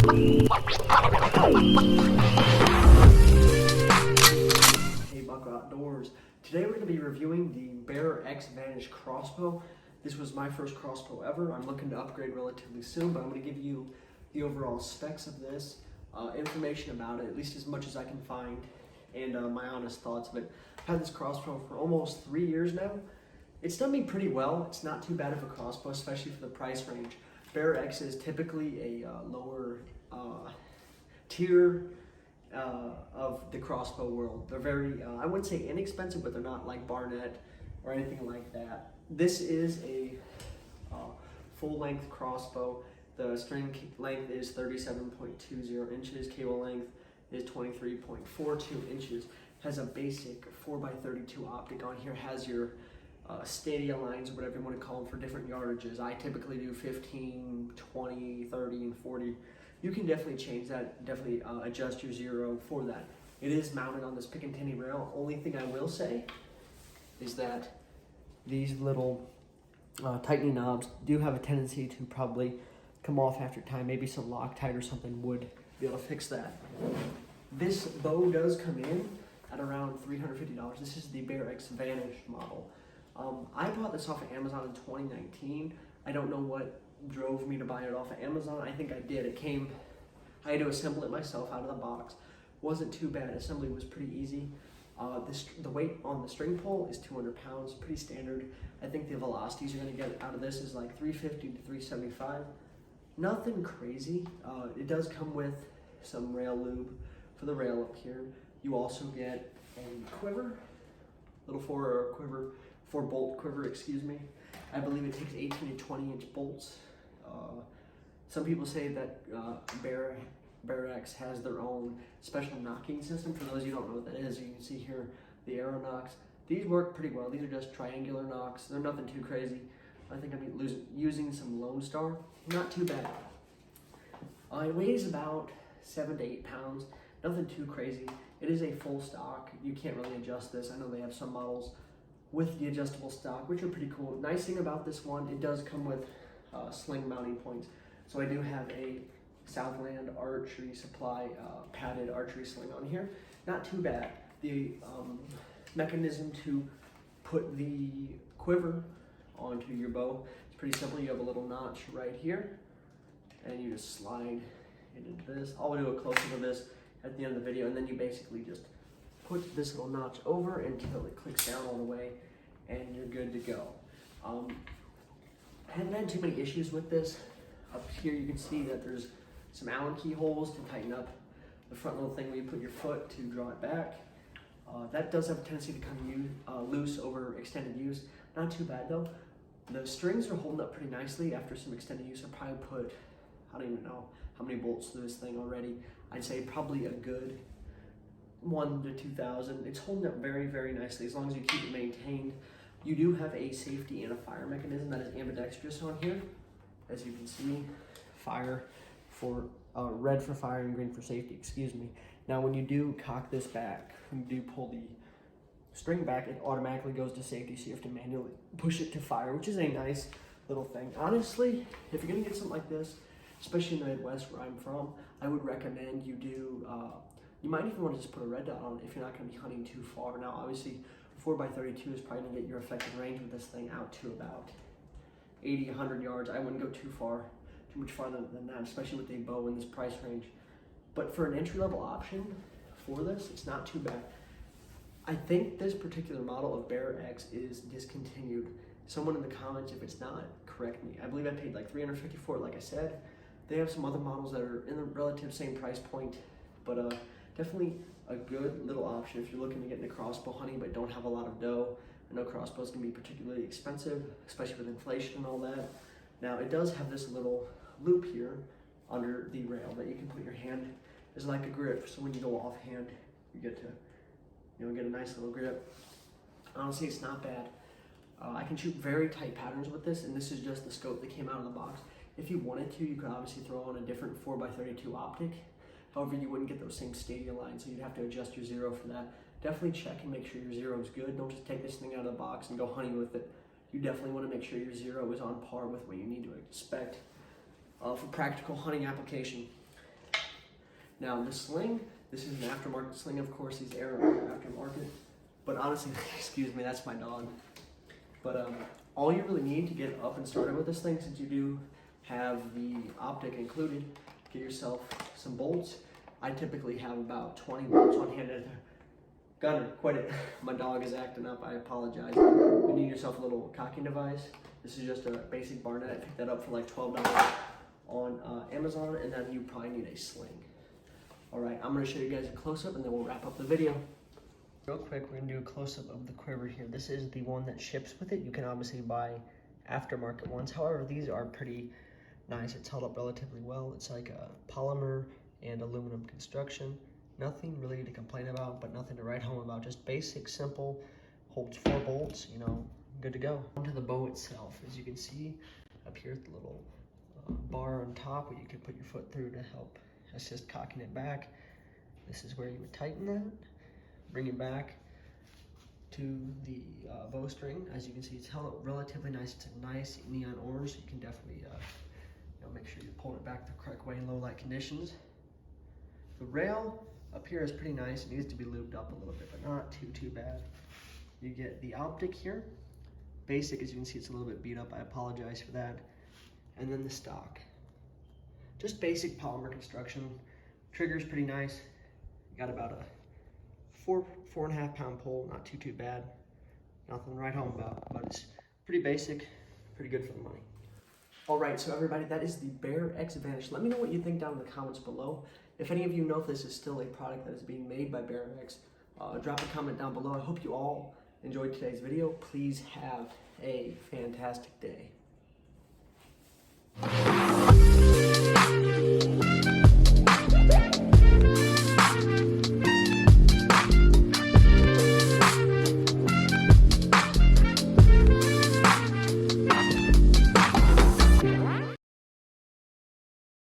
Hey Bucko Outdoors. Today we're going to be reviewing the Bear X Vanish crossbow. This was my first crossbow ever. I'm looking to upgrade relatively soon, but I'm going to give you the overall specs of this, information about it, at least as much as I can find, and my honest thoughts of it. I've had this crossbow for almost 3 years now. It's done me pretty well. It's not too bad of a crossbow, especially for the price range. Bear X is typically a lower tier of the crossbow world. They're very, I wouldn't say inexpensive, but they're not like Barnett or anything like that. This is a full-length crossbow. The string length is 37.20 inches. Cable length is 23.42 inches. Has a basic 4x32 optic on here. Has your stadia lines, or whatever you want to call them, for different yardages. I typically do 15, 20, 30, and 40. You can definitely change that, definitely adjust your zero for that. It is mounted on this pick and tinny rail. Only thing I will say is that these little tightening knobs do have a tendency to probably come off after time. Maybe some Loctite or something would be able to fix that. This bow does come in at around $350. This is the Bear X Vanish model. I bought this off of Amazon in 2019. I don't know what drove me to buy it off of Amazon. I think I did. It came, I had to assemble it myself out of the box. Wasn't too bad. Assembly was pretty easy. The weight on the string pull is 200 pounds, pretty standard. I think the velocities you're going to get out of this is like 350 to 375. Nothing crazy. It does come with some rail lube for the rail up here. You also get a quiver, little four bolt quiver, excuse me. I believe it takes 18 to 20 inch bolts. Some people say that Bear X has their own special knocking system. For those of you who don't know what that is, you can see here the arrow knocks. These work pretty well. These are just triangular knocks. They're nothing too crazy. I think I'm using some Lone Star. Not too bad. It weighs about 7 to 8 pounds. Nothing too crazy. It is a full stock. You can't really adjust this. I know they have some models with the adjustable stock, which are pretty cool. Nice thing about this one, it does come with sling mounting points. So I do have a Southland Archery Supply padded archery sling on here. Not too bad. The mechanism to put the quiver onto your bow is pretty simple. You have a little notch right here, and you just slide it into this. I'll do a close-up of this at the end of the video, and then you basically just put this little notch over until it clicks down all the way, and you're good to go. I haven't had too many issues with this. Up here you can see that there's some Allen key holes to tighten up the front little thing where you put your foot to draw it back. That does have a tendency to come loose over extended use. Not too bad though. The strings are holding up pretty nicely after some extended use. I probably put, I don't even know how many bolts through this thing already. I'd say probably a good 1 to 2,000. It's holding up very, very nicely as long as you keep it maintained. You do have a safety and a fire mechanism that is ambidextrous on here. As you can see, fire for red for fire and green for safety, excuse me. Now when you do cock this back, when you do pull the string back, it automatically goes to safety, so you have to manually push it to fire, which is a nice little thing. Honestly, if you're gonna get something like this, especially in the Midwest where I'm from, I would recommend you do, you might even want to just put a red dot on it if you're not gonna be hunting too far. Now obviously, 4x32 is probably gonna get your effective range with this thing out to about 80, 100 yards. I wouldn't go too much farther than that, especially with a bow in this price range. But for an entry-level option for this, it's not too bad. I think this particular model of Bear X is discontinued. Someone in the comments, if it's not, correct me. I believe I paid like $350 for it, like I said. They have some other models that are in the relative same price point, but definitely a good little option if you're looking to get into crossbow hunting but don't have a lot of dough. I know crossbows can be particularly expensive, especially with inflation and all that. Now it does have this little loop here under the rail that you can put your hand as like a grip, so when you go offhand, you get to get a nice little grip. Honestly, it's not bad. I can shoot very tight patterns with this, and this is just the scope that came out of the box. If you wanted to, you could obviously throw on a different 4x32 optic. However, you wouldn't get those same stadia lines, so you'd have to adjust your zero for that. Definitely check and make sure your zero is good. Don't just take this thing out of the box and go hunting with it. You definitely want to make sure your zero is on par with what you need to expect for practical hunting application. Now the sling, this is an aftermarket sling, of course. These arrows are aftermarket, but honestly, excuse me, that's my dog. But all you really need to get up and started with this thing, since you do have the optic included, get yourself some bolts. I typically have about 20 bolts on hand. Gunner, quit it. My dog is acting up, I apologize. You need yourself a little cocking device. This is just a basic bar net. I picked that up for like $12 on Amazon, and then you probably need a sling. All right, I'm gonna show you guys a close-up and then we'll wrap up the video. Real quick, we're gonna do a close-up of the quiver here. This is the one that ships with it. You can obviously buy aftermarket ones. However, these are pretty nice. It's held up relatively well. It's like a polymer and aluminum construction. Nothing really to complain about, but nothing to write home about. Just basic, simple, holds 4 bolts, you know, good to go. Onto the bow itself. As you can see up here, the little bar on top where you can put your foot through to help assist cocking it back. This is where you would tighten that, bring it back to the bowstring. As you can see, it's held up relatively nice. It's a nice neon orange, so you can definitely make sure you pull it back the correct way in low light conditions. The rail up here is pretty nice. It needs to be lubed up a little bit, but not too bad. You get the optic here. Basic, as you can see, it's a little bit beat up. I apologize for that. And then the stock. Just basic polymer construction. Trigger's pretty nice. You got about a 4.5 pound pole, not too bad. Nothing to write home about, but it's pretty basic, pretty good for the money. All right, so everybody, that is the Bear X Vanish. Let me know what you think down in the comments below. If any of you know if this is still a product that is being made by Bear X, drop a comment down below. I hope you all enjoyed today's video. Please have a fantastic day.